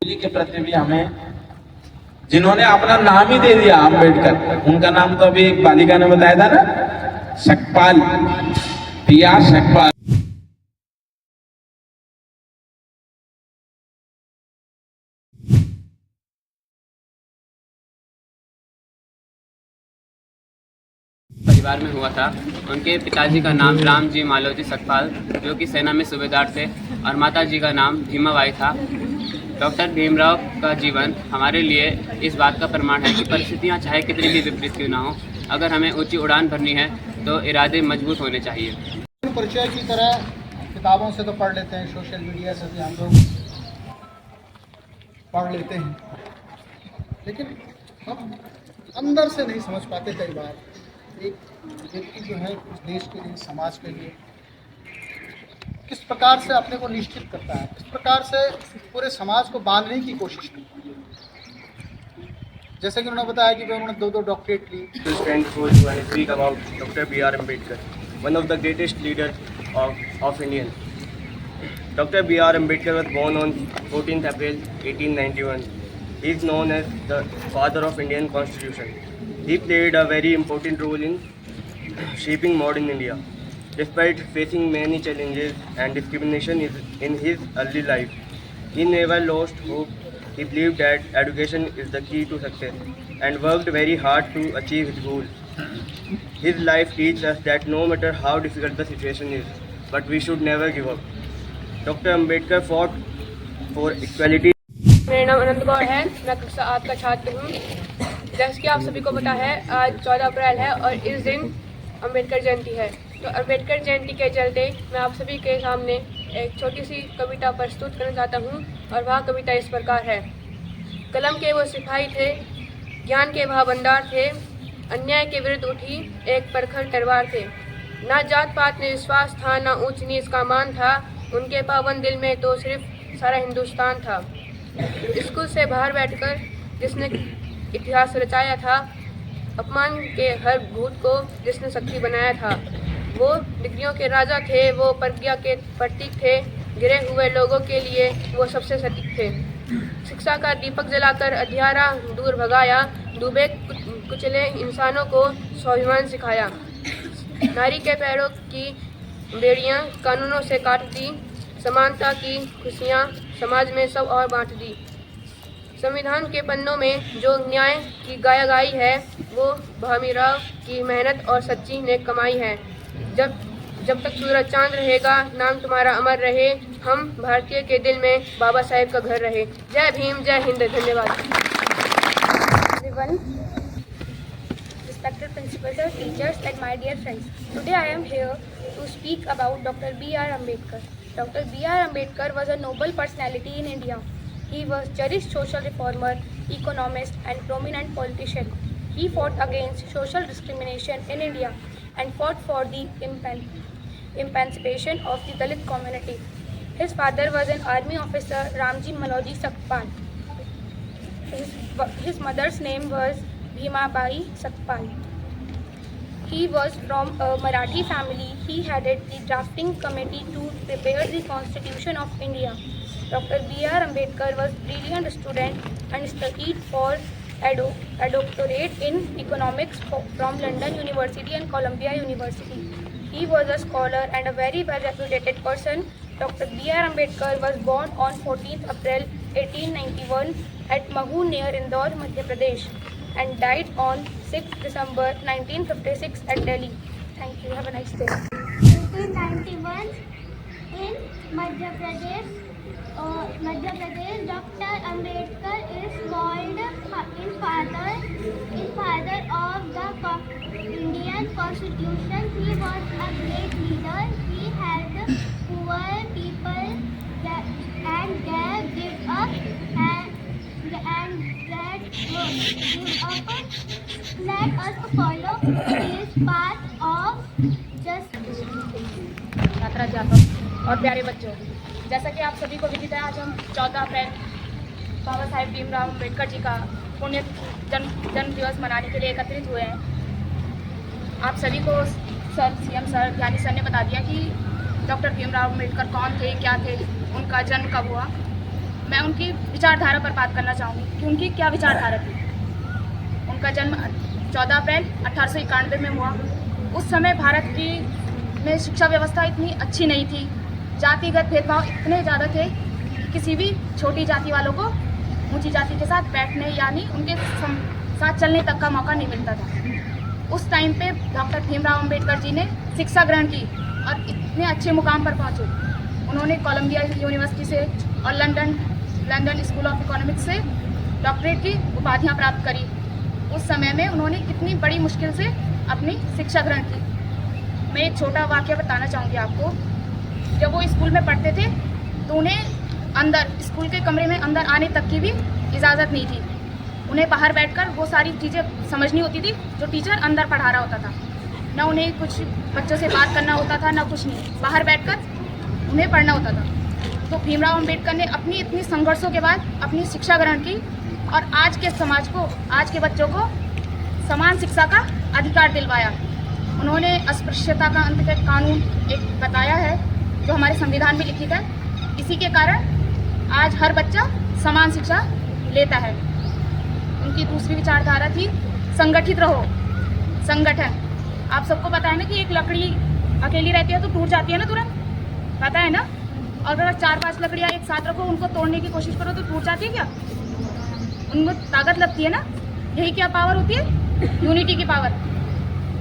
जी के प्रति भी हमें, जिन्होंने अपना नाम ही दे दिया अम्बेडकर, उनका नाम तो अभी एक बालिका ने बताया था ना, शकपाल, पिया शकपाल। परिवार में हुआ था। उनके पिताजी का नाम रामजी मालोजी सकपाल, जो कि सेना में सूबेदार थे, और माताजी का नाम भीमाबाई था। डॉक्टर भीमराव का जीवन हमारे लिए इस बात का प्रमाण है कि परिस्थितियां चाहे कितनी भी विपरीत क्यों ना हो, अगर हमें ऊंची उड़ान भरनी है तो इरादे मजबूत होने चाहिए। परिचय की तरह किताबों से तो पढ़ लेते हैं, सोशल मीडिया से भी हम लोग पढ़ लेते हैं, लेकिन हम अंदर से नहीं समझ पाते कई बार एक व्यक्ति जो है उस देश के लिए, समाज के लिए किस प्रकार से अपने को निश्चित करता है, किस प्रकार से पूरे समाज को बांधने की कोशिश करता है। जैसे कि उन्होंने बताया कि उन्होंने 2 डॉक्टरेट ली। To stand for you and speak about Dr. B.R. Ambedkar, one of the greatest leaders of Indian. Dr. B.R. Ambedkar was born on 14th April 1891. He is known as the father of Indian Constitution. He played a very important role in shaping modern India. Despite facing many challenges and discrimination in his early life, he never lost hope. He believed that education is the key to success and worked very hard to achieve his goals. His life teaches us that no matter how difficult the situation is, but we should never give up. Dr. Ambedkar fought for equality. मेरा नाम अनंत गौड़ है, मैं कक्षा 8 का छात्र हूँ। जैसे कि आप सभी को पता है, आज 14 अप्रैल है और इस दिन अम्बेडकर जयंती है। तो अम्बेडकर जयंती के चलते मैं आप सभी के सामने एक छोटी सी कविता प्रस्तुत करना चाहता हूँ, और वह कविता इस प्रकार है। कलम के वो सिपाही थे, ज्ञान के वह भंडार थे, अन्याय के विरुद्ध उठी एक प्रखर तलवार थे। ना जात पात में विश्वास था, ना ऊंच नीच का मान था, उनके पावन दिल में तो सिर्फ सारा हिंदुस्तान था। स्कूल से बाहर बैठकर जिसने इतिहास रचाया था, अपमान के हर भूत को जिसने शक्ति बनाया था, वो डिग्रियों के राजा थे, वो प्रज्ञा के प्रतीक थे, गिरे हुए लोगों के लिए वो सबसे सटीक थे। शिक्षा का दीपक जलाकर अंधियारा दूर भगाया, डूबे कुचले इंसानों को स्वाभिमान सिखाया। नारी के पैरों की बेड़ियां कानूनों से काट दी, समानता की खुशियां समाज में सब और बांट दी। संविधान के पन्नों में जो न्याय की गाई है, वो भीमराव की मेहनत और सच्ची नेक कमाई है। जब तक सूरज चांद रहेगा, नाम तुम्हारा अमर रहे, हम भारतीय के दिल में बाबा साहेब का घर रहे। जय भीम, जय हिंद। धन्यवाद। Respected principals, teachers, and my dear friends. Today I am here to speak about Dr. B.R. Ambedkar. Dr. B.R. Ambedkar was a noble personality in India. He was cherished social reformer, economist, and prominent politician. He fought against social discrimination in India and fought for the emancipation of the Dalit community. His father was an army officer, Ramji Maloji Sakpal. His mother's name was Bhimabai Sakpal. He was from a Marathi family. He headed the drafting committee to prepare the Constitution of India. Dr. B.R. Ambedkar was a brilliant student and studied for a doctorate in economics from London University and Columbia University. He was a scholar and a very well-reputed person. Dr. B.R. Ambedkar was born on 14th April 1891 at Mahoo near Indore, Madhya Pradesh, and died on 6th December 1956 at Delhi. Thank you. Have a nice day. 1891 in Madhya Pradesh. Dr. Ambedkar is called in father of the Indian Constitution. He was a great leader. He helped poor people and gave up let us follow his path of justice. छात्राध्यापक और प्यारे बच्चों, जैसा कि आप सभी को विदित है, आज हम 14 अप्रैल बाबा साहेब भीमराव अम्बेडकर जी का पुण्य जन्म दिवस मनाने के लिए एकत्रित हुए हैं। आप सभी को सर, सीएम सर, ज्ञानी सर ने बता दिया कि डॉक्टर भीमराव अम्बेडकर कौन थे, क्या थे, उनका जन्म कब हुआ। मैं उनकी विचारधारा पर बात करना चाहूँगी कि उनकी क्या विचारधारा थी। उनका जन्म 14 अप्रैल 1891 में हुआ। उस समय भारत की में शिक्षा व्यवस्था इतनी अच्छी नहीं थी, जातिगत भेदभाव इतने ज़्यादा थे कि किसी भी छोटी जाति वालों को ऊंची जाति के साथ बैठने यानी उनके साथ चलने तक का मौका नहीं मिलता था। उस टाइम पे डॉक्टर भीमराव अंबेडकर जी ने शिक्षा ग्रहण की और इतने अच्छे मुकाम पर पहुँचे। उन्होंने कोलंबिया यूनिवर्सिटी से और लंदन स्कूल ऑफ इकोनॉमिक्स से डॉक्टरेट की उपाधियाँ प्राप्त करी। उस समय में उन्होंने कितनी बड़ी मुश्किल से अपनी शिक्षा ग्रहण की। मैं एक छोटा वाक़या बताना चाहूँगी आपको। जब वो स्कूल में पढ़ते थे तो उन्हें अंदर स्कूल के कमरे में अंदर आने तक की भी इजाज़त नहीं थी। उन्हें बाहर बैठकर वो सारी चीज़ें समझनी होती थी जो टीचर अंदर पढ़ा रहा होता था। ना उन्हें कुछ बच्चों से बात करना होता था, ना कुछ नहीं, बाहर बैठकर उन्हें पढ़ना होता था। तो भीमराव अंबेडकर ने अपनी इतनी संघर्षों के बाद अपनी शिक्षा ग्रहण की और आज के समाज को, आज के बच्चों को समान शिक्षा का अधिकार दिलवाया। उन्होंने अस्पृश्यता का अंत का कानून एक बताया है जो हमारे संविधान में लिखित है। इसी के कारण आज हर बच्चा समान शिक्षा लेता है। उनकी दूसरी विचारधारा थी संगठित रहो, संगठन। आप सबको पता है ना कि एक लकड़ी अकेली रहती है तो टूट जाती है ना तुरंत, पता है ना। और अगर 4-5 लकड़ियाँ एक साथ रखो, उनको तोड़ने की कोशिश करो तो टूट जाती है क्या? उनको ताकत लगती है ना। यही क्या पावर होती है? यूनिटी की पावर,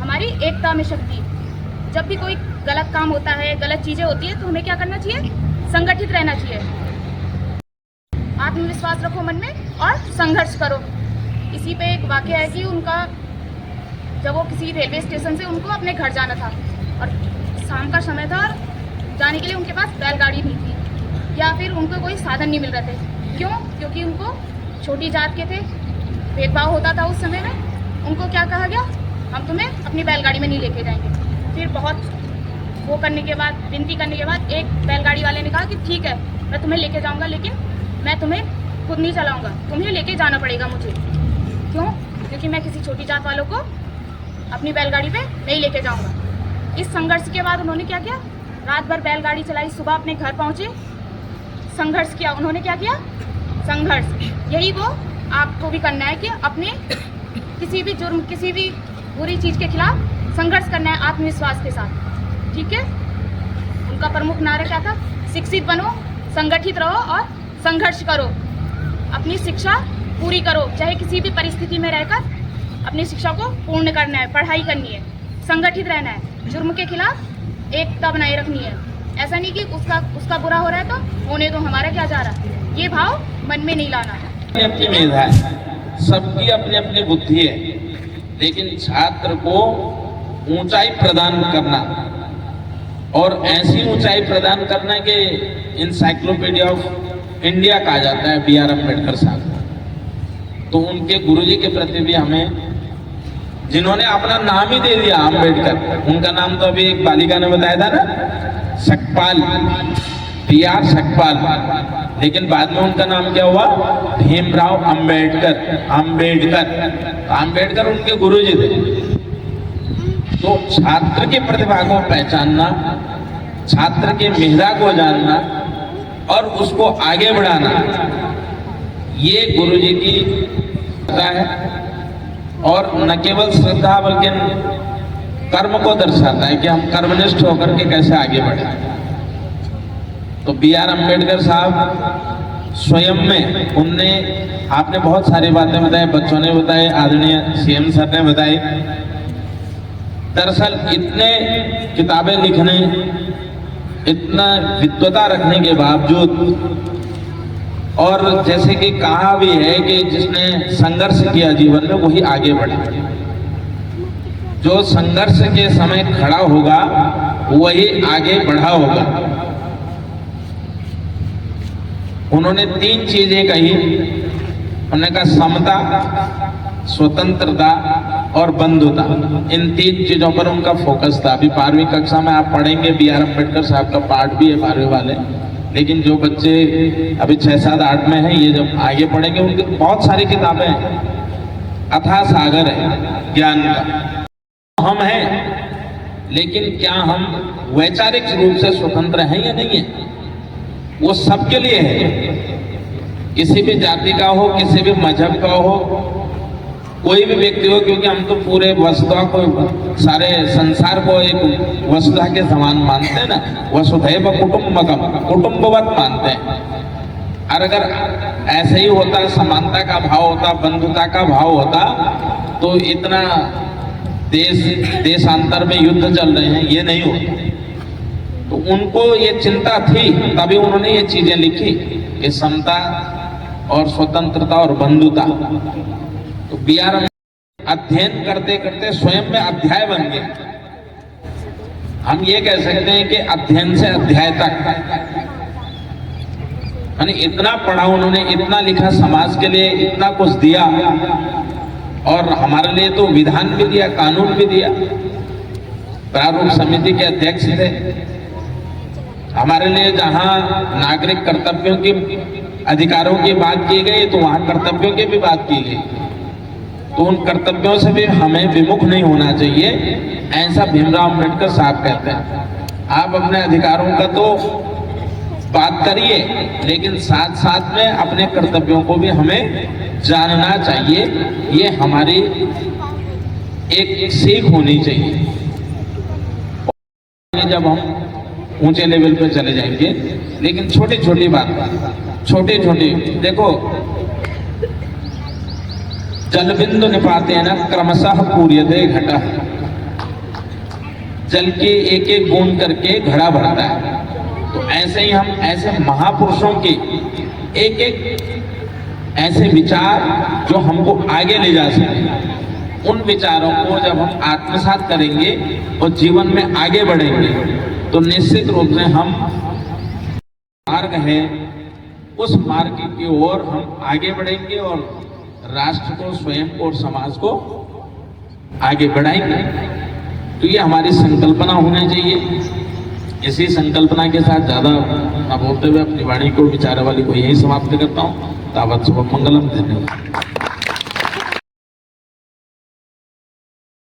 हमारी एकता में शक्ति। जब भी कोई गलत काम होता है, गलत चीज़ें होती है तो हमें क्या करना चाहिए? संगठित रहना चाहिए। आत्मविश्वास रखो मन में और संघर्ष करो। इसी पे एक वाकया है कि उनका जब वो किसी रेलवे स्टेशन से उनको अपने घर जाना था और शाम का समय था और जाने के लिए उनके पास बैलगाड़ी नहीं थी या फिर उनको कोई साधन नहीं मिल रहे थे। क्यों? क्योंकि उनको छोटी जात के थे, भेदभाव होता था उस समय में। उनको क्या कहा गया? हम तुम्हें अपनी बैलगाड़ी में नहीं लेके जाएंगे। फिर बहुत वो करने के बाद, विनती करने के बाद एक बैलगाड़ी वाले ने कहा कि ठीक है मैं तुम्हें लेके जाऊंगा, लेकिन मैं तुम्हें खुद नहीं चलाऊंगा, तुम्हें लेके जाना पड़ेगा मुझे। क्यों? क्योंकि मैं किसी छोटी जात वालों को अपनी बैलगाड़ी पे नहीं लेके जाऊंगा। इस संघर्ष के बाद उन्होंने क्या किया? रात भर बैलगाड़ी चलाई, सुबह अपने घर पहुंचे, संघर्ष किया। उन्होंने क्या किया? संघर्ष। यही वो आपको भी करना है कि अपने किसी भी जुर्म, किसी भी बुरी चीज़ के खिलाफ संघर्ष करना है आत्मविश्वास के साथ। ठीक है? उनका प्रमुख नारा क्या था? शिक्षित बनो, संगठित रहो और संघर्ष करो। अपनी शिक्षा पूरी करो, चाहे किसी भी परिस्थिति में रहकर अपनी शिक्षा को पूर्ण करना है, पढ़ाई करनी है, संगठित रहना है, जुर्म के खिलाफ एकता बनाए रखनी है। ऐसा नहीं कि उसका बुरा हो रहा है तो होने दो, हमारा क्या जा रहा है, ये भाव मन में नहीं लाना है। अपनी मेधा है, सबकी अपनी अपनी बुद्धि है, लेकिन छात्र को ऊंचाई प्रदान करना और ऐसी ऊंचाई प्रदान करना कि इंसाइक्लोपीडिया ऑफ इंडिया कहा जाता है बी आर अम्बेडकर साहब। तो उनके गुरुजी के प्रति भी हमें, जिन्होंने अपना नाम ही दे दिया अम्बेडकर, उनका नाम तो अभी एक बालिका ने बताया था ना, सकपाल, बी.आर. सकपाल, लेकिन बाद में उनका नाम क्या हुआ? भीमराव अंबेडकर। अंबेडकर उनके गुरुजी थे। तो छात्र की प्रतिभा को पहचानना, छात्र की मेधा को जानना और उसको आगे बढ़ाना, ये गुरुजी की है। और न केवल श्रद्धा बल्कि कर्म को दर्शाता है कि हम कर्मनिष्ठ होकर के कैसे आगे बढ़े। तो बी.आर. अम्बेडकर साहब स्वयं में, उनने, आपने बहुत सारी बातें बताई, बच्चों ने बताए, आदरणीय सीएम सर ने बताई। दरअसल इतने किताबें लिखने, इतना विद्वता रखने के बावजूद, और जैसे कि कहा भी है कि जिसने संघर्ष किया जीवन में वही आगे बढ़े। जो संघर्ष के समय खड़ा होगा वही आगे बढ़ा होगा। उन्होंने 3 चीजें कही। उन्होंने कहा समता, स्वतंत्रता और बंधुता। इन 3 चीजों पर उनका फोकस था। अभी 12वीं कक्षा में आप पढ़ेंगे, बी.आर. अम्बेडकर साहब का पाठ भी है 12वीं वाले, लेकिन जो बच्चे अभी 6, 7, 8 में हैं, ये जब आगे पढ़ेंगे उनकी बहुत सारी किताबें हैं, अथाह सागर है ज्ञान का। हम हैं, लेकिन क्या हम वैचारिक रूप से स्वतंत्र हैं या नहीं है? वो सबके लिए है। किसी भी जाति का हो, किसी भी मजहब का हो, कोई भी व्यक्ति हो, क्योंकि हम तो पूरे वसुधा को, सारे संसार को एक वसुधा के समान मानते हैं ना, वसुधैव कुटुंबकम, कुटुंबवत मानते हैं। और अगर ऐसे ही होता, समानता का भाव होता, बंधुता का भाव होता, तो इतना देशांतर में युद्ध चल रहे हैं ये नहीं होता। तो उनको ये चिंता थी, तभी उन्होंने ये चीजें लिखी कि समता और स्वतंत्रता और बंधुता। तो BR अध्ययन करते करते स्वयं में अध्याय बन गए। हम ये कह सकते हैं कि अध्ययन से अध्याय तक, यानी इतना पढ़ा उन्होंने, इतना लिखा, समाज के लिए इतना कुछ दिया, और हमारे लिए तो विधान भी दिया, कानून भी दिया। प्रारूप समिति के अध्यक्ष थे। हमारे लिए जहां नागरिक कर्तव्यों की, अधिकारों की बात की गई, तो वहां कर्तव्यों की भी बात की गई। तो उन कर्तव्यों से भी हमें विमुख नहीं होना चाहिए, ऐसा भीमराव अम्बेडकर साहब कहते हैं। आप अपने अधिकारों का तो बात करिए, लेकिन साथ साथ में अपने कर्तव्यों को भी हमें जानना चाहिए। ये हमारी एक सीख होनी चाहिए। जब हम ऊंचे लेवल पे चले जाएंगे, लेकिन छोटी छोटी बात, छोटी छोटी देखो, जलबिंदु निपाते न क्रमशः पूर्यते घटा। जल के एक एक बूंद करके घड़ा भरता है। तो ऐसे ही हम ऐसे महापुरुषों के एक एक ऐसे विचार जो हमको आगे ले जा सके, उन विचारों को जब हम आत्मसात करेंगे और जीवन में आगे बढ़ेंगे, तो निश्चित रूप से हम मार्ग है, उस मार्ग की ओर हम आगे बढ़ेंगे और राष्ट्र को, स्वयं को और समाज को आगे बढ़ाएंगे। तो ये हमारी संकल्पना होनी चाहिए। इसी संकल्पना के साथ ज़्यादा न बोलते हुए अपनी वाणी को, विचारावली को यही समाप्त करता हूँ। तावत शुभम मंगलम। धन्यवाद।